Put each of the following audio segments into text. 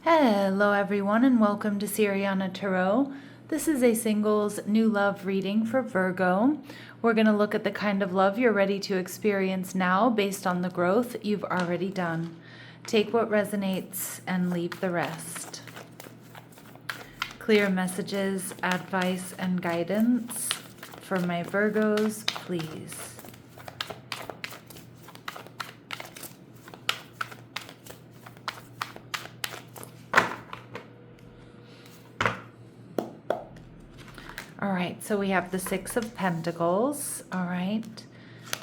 Hello everyone and welcome to Siriana Tarot. This is a singles new love reading for Virgo. We're going to look at the kind of love you're ready to experience now based on the growth you've already done. Take what resonates and leave the rest. Clear messages, advice, and guidance for my Virgos, please. All right, so we have the Six of Pentacles. All right.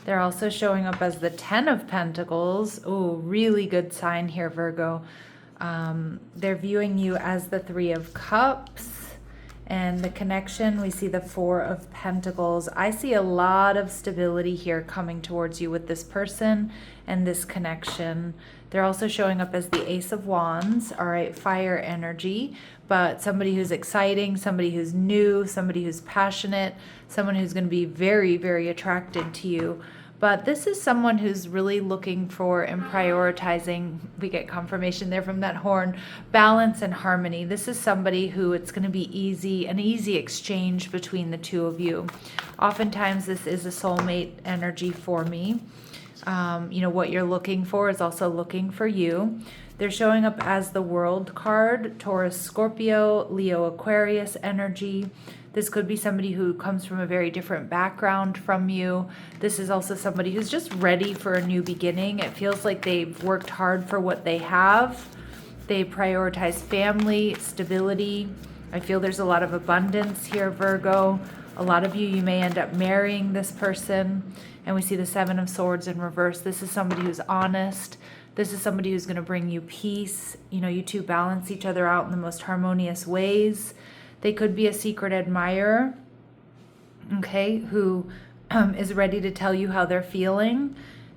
They're also showing up as the Ten of Pentacles. Oh, really good sign here, Virgo. They're viewing you as the Three of Cups. And the connection, we see the Four of Pentacles. I see a lot of stability here coming towards you with this person and this connection. They're also showing up as the Ace of Wands, all right, fire energy, but somebody who's exciting, somebody who's new, somebody who's passionate, someone who's going to be very, very attracted to you. But this is someone who's really looking for and prioritizing, we get confirmation there from that horn, balance and harmony. This is somebody who it's going to be an easy exchange between the two of you. Oftentimes this is a soulmate energy for me. What you're looking for is also looking for you. They're showing up as the World card, Taurus, Scorpio, Leo, Aquarius energy. This could be somebody who comes from a very different background from you. This is also somebody who's just ready for a new beginning. It feels like they've worked hard for what they have. They prioritize family, stability. I feel there's a lot of abundance here, Virgo. A lot of you may end up marrying this person. And we see the Seven of Swords in reverse. This is somebody who's honest. This is somebody who's going to bring you peace. You two balance each other out in the most harmonious ways. They could be a secret admirer, okay, who is ready to tell you how they're feeling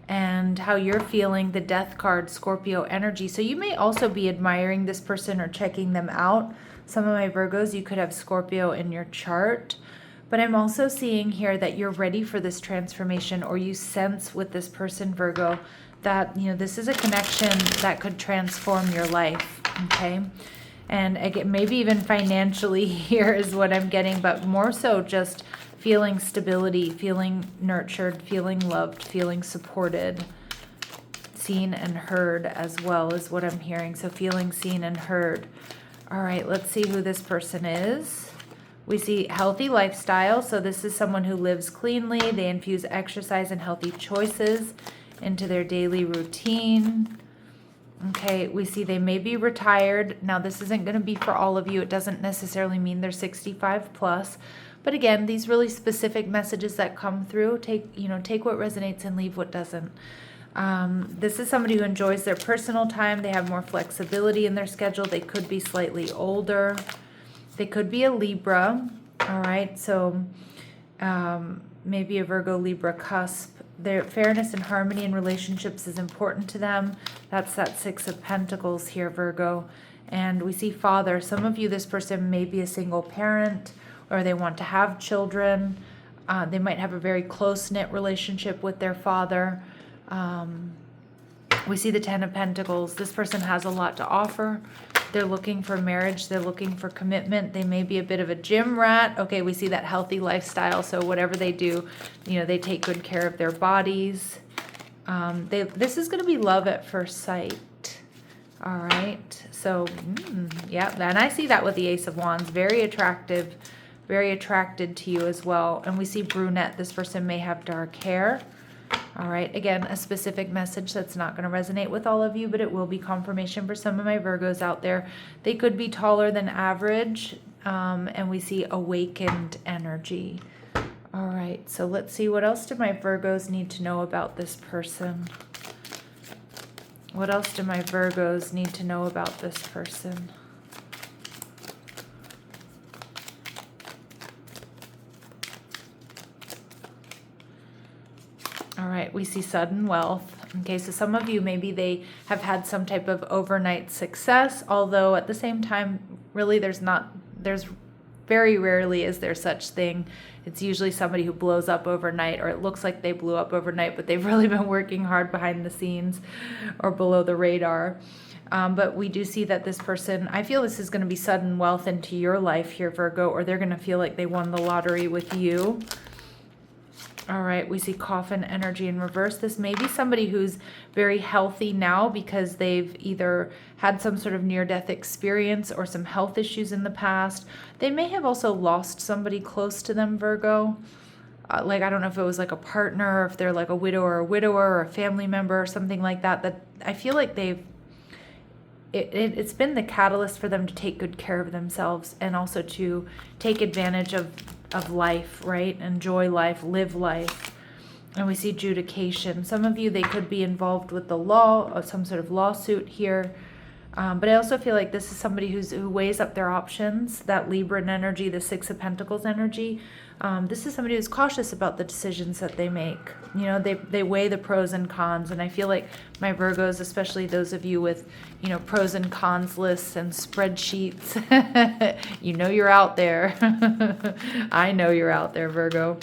and how you're feeling, the Death card, Scorpio energy. So you may also be admiring this person or checking them out. Some of my Virgos, you could have Scorpio in your chart. But I'm also seeing here that you're ready for this transformation, or you sense with this person, Virgo, that this is a connection that could transform your life, okay? And again, maybe even financially here is what I'm getting, but more so just feeling stability, feeling nurtured, feeling loved, feeling supported, seen and heard as well is what I'm hearing. So feeling seen and heard. All right, let's see who this person is. We see healthy lifestyle. So this is someone who lives cleanly. They infuse exercise and healthy choices into their daily routine. Okay, we see they may be retired. Now, this isn't going to be for all of you. It doesn't necessarily mean they're 65 plus. But again, these really specific messages that come through, take what resonates and leave what doesn't. This is somebody who enjoys their personal time. They have more flexibility in their schedule. They could be slightly older. They could be a Libra. All right, so maybe a Virgo Libra cusp. Their fairness and harmony in relationships is important to them. That's that Six of Pentacles here, Virgo. And we see father. Some of you, this person may be a single parent, or they want to have children. They might have a very close-knit relationship with their father. We see the Ten of Pentacles. This person has a lot to offer. They're looking for marriage. They're looking for commitment. They may be a bit of a gym rat. Okay, we see that healthy lifestyle. So whatever they do, they take good care of their bodies. This is going to be love at first sight. All right. So, yeah. And I see that with the Ace of Wands. Very attractive, very attracted to you as well. And we see brunette. This person may have dark hair. All right, again, a specific message that's not going to resonate with all of you, but it will be confirmation for some of my Virgos out there. They could be taller than average, and we see awakened energy. All right, so let's see, what else do my Virgos need to know about this person? What else do my Virgos need to know about this person? All right, we see sudden wealth. Okay, so some of you, maybe they have had some type of overnight success, although at the same time, really there's very rarely is there such thing. It's usually somebody who blows up overnight, or it looks like they blew up overnight, but they've really been working hard behind the scenes or below the radar. But we do see that this person, I feel this is going to be sudden wealth into your life here, Virgo, or they're going to feel like they won the lottery with you. All right, we see coffin energy in reverse. This may be somebody who's very healthy now because they've either had some sort of near-death experience or some health issues in the past. They may have also lost somebody close to them, Virgo. Like, I don't know if it was like a partner, or if they're like a widower or a family member or something like that, that I feel like it's been the catalyst for them to take good care of themselves and also to take advantage of life, right? Enjoy life, live life. And we see adjudication. Some of you, they could be involved with the law or some sort of lawsuit here. But I also feel like this is somebody who weighs up their options, that Libran energy, the Six of Pentacles energy. This is somebody who's cautious about the decisions that they make. You know, they weigh the pros and cons. And I feel like my Virgos, especially those of you with, you know, pros and cons lists and spreadsheets, you know you're out there. I know you're out there, Virgo.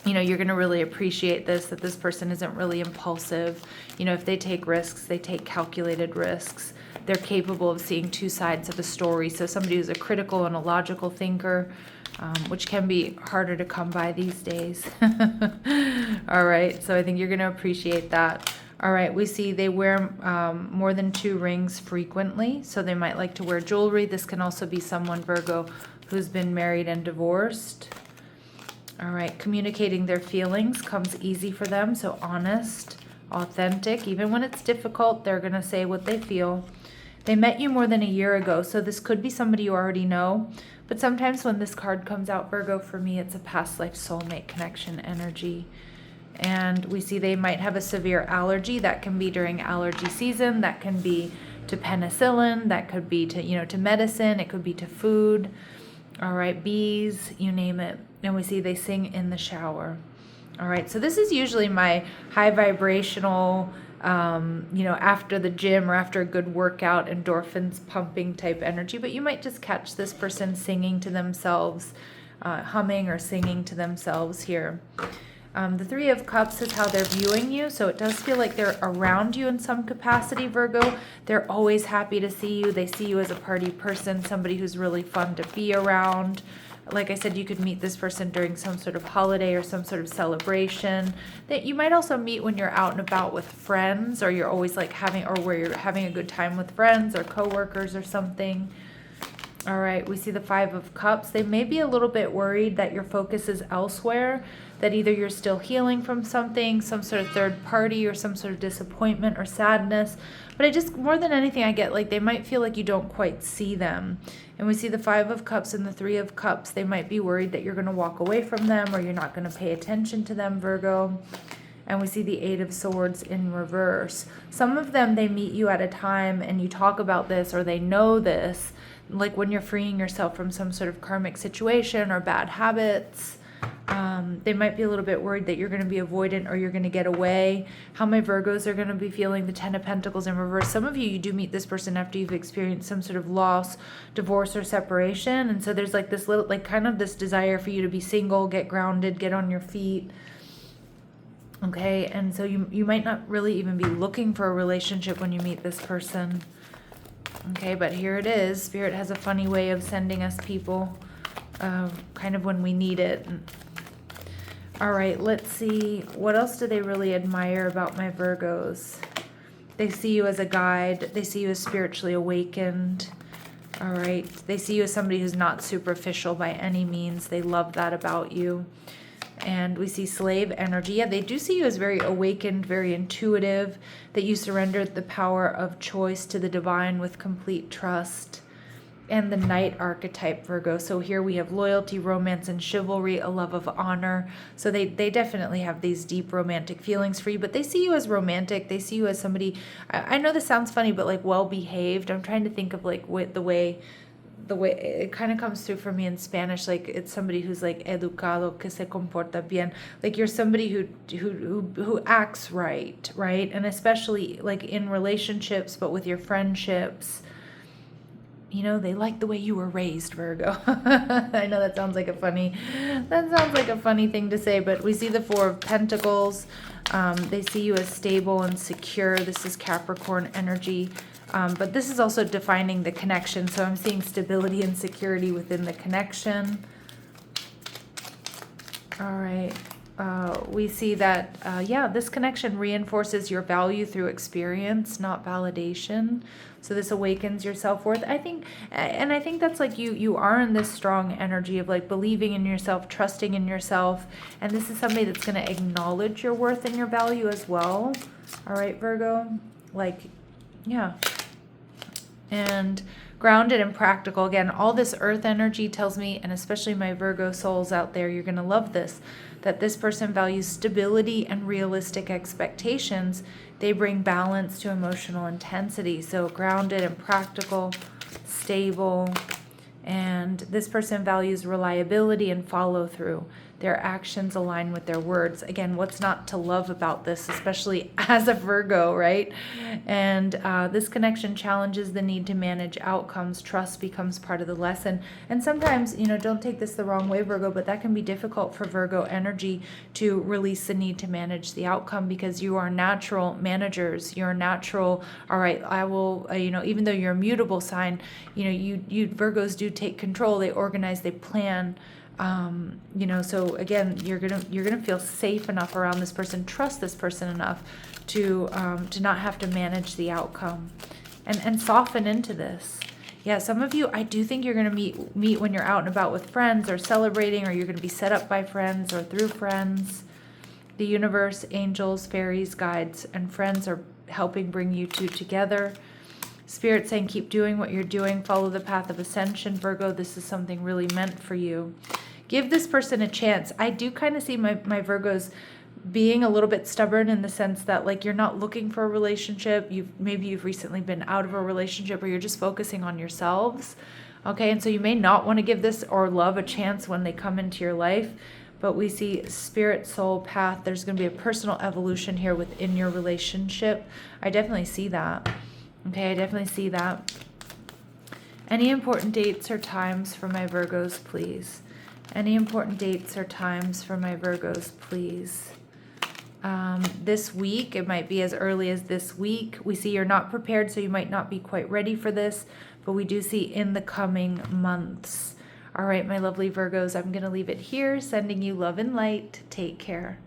You know, you're going to really appreciate this, that this person isn't really impulsive. You know, if they take risks, they take calculated risks. They're capable of seeing two sides of a story. So somebody who's a critical and a logical thinker, which can be harder to come by these days. All right, so I think you're going to appreciate that. All right, we see they wear more than 2 rings frequently, so they might like to wear jewelry. This can also be someone, Virgo, who's been married and divorced. All right, communicating their feelings comes easy for them, so honest, authentic. Even when it's difficult, they're going to say what they feel. They met you more than a year ago, so this could be somebody you already know. But sometimes when this card comes out, Virgo, for me, it's a past life soulmate connection energy. And we see they might have a severe allergy. That can be during allergy season. That can be to penicillin. That could be to, you know, to medicine. It could be to food. All right, bees, you name it. And we see they sing in the shower. All right, so this is usually my high vibrational, you know, after the gym or after a good workout, endorphins pumping type energy. But you might just catch this person singing to themselves, humming or singing to themselves here. The Three of Cups is how they're viewing you. So it does feel like they're around you in some capacity, Virgo. They're always happy to see you. They see you as a party person, somebody who's really fun to be around. Like I said, you could meet this person during some sort of holiday or some sort of celebration. That you might also meet when you're out and about with friends, or you're always like having, or where you're having a good time with friends or coworkers or something. All right, we see the Five of Cups. They may be a little bit worried that your focus is elsewhere, that either you're still healing from something, some sort of third party, or some sort of disappointment or sadness. But I just, more than anything, I get like they might feel like you don't quite see them. And we see the Five of Cups and the Three of Cups. They might be worried that you're going to walk away from them, or you're not going to pay attention to them, Virgo. And we see the Eight of Swords in reverse. Some of them, they meet you at a time and you talk about this, or they know this, like when you're freeing yourself from some sort of karmic situation or bad habits. They might be a little bit worried that you're going to be avoidant or you're going to get away. How my Virgos are going to be feeling the Ten of Pentacles in reverse. Some of you, you do meet this person after you've experienced some sort of loss, divorce, or separation. And so there's like this little, like kind of this desire for you to be single, get grounded, get on your feet. Okay, and so you might not really even be looking for a relationship when you meet this person. Okay, but here it is. Spirit has a funny way of sending us people kind of when we need it. All right, let's see. What else do they really admire about my Virgos? They see you as a guide. They see you as spiritually awakened. All right. They see you as somebody who's not superficial by any means. They love that about you. And we see slave energy. Yeah, they do see you as very awakened, very intuitive, that you surrendered the power of choice to the divine with complete trust. And the Knight archetype, Virgo. So here we have loyalty, romance, and chivalry, a love of honor. So they definitely have these deep romantic feelings for you, but they see you as romantic. They see you as somebody, I know this sounds funny, but like well-behaved. I'm trying to think of like the way it kind of comes through for me in Spanish, like it's somebody who's like educado, que se comporta bien, like you're somebody who acts right, and especially like in relationships, but with your friendships, you know, they like the way you were raised, Virgo. I know that sounds like a funny thing to say, but we see the Four of Pentacles. They see you as stable and secure. This is Capricorn energy. But this is also defining the connection. So I'm seeing stability and security within the connection. All right. We see that, yeah, this connection reinforces your value through experience, not validation. So this awakens your self-worth. I think, and I think that's like you are in this strong energy of like believing in yourself, trusting in yourself. And this is somebody that's going to acknowledge your worth and your value as well. All right, Virgo, like, yeah. And grounded and practical. Again, all this earth energy tells me, and especially my Virgo souls out there, you're going to love this, that this person values stability and realistic expectations. They bring balance to emotional intensity. So grounded and practical, stable, and this person values reliability and follow through. Their actions align with their words. Again, what's not to love about this, especially as a Virgo, right? And this connection challenges the need to manage outcomes. Trust becomes part of the lesson. And sometimes, you know, don't take this the wrong way, Virgo, but that can be difficult for Virgo energy to release the need to manage the outcome, because you are natural managers. You're natural, all right, I will, you know, even though you're a mutable sign, you know, you Virgos do take control. They organize, they plan. You know, so again, you're gonna feel safe enough around this person, trust this person enough to not have to manage the outcome, and soften into this. Yeah, some of you, I do think you're gonna meet when you're out and about with friends or celebrating, or you're gonna be set up by friends or through friends. The universe, angels, fairies, guides, and friends are helping bring you two together. Spirit saying, keep doing what you're doing. Follow the path of ascension, Virgo. This is something really meant for you. Give this person a chance. I do kind of see my Virgos being a little bit stubborn in the sense that like you're not looking for a relationship. Maybe you've recently been out of a relationship, or you're just focusing on yourselves. Okay, and so you may not want to give this or love a chance when they come into your life. But we see spirit, soul, path. There's going to be a personal evolution here within your relationship. I definitely see that. Okay, I definitely see that. Any important dates or times for my Virgos, please? Any important dates or times for my Virgos, please? This week, it might be as early as this week. We see you're not prepared, so you might not be quite ready for this, but we do see in the coming months. All right, my lovely Virgos, I'm going to leave it here, sending you love and light. Take care.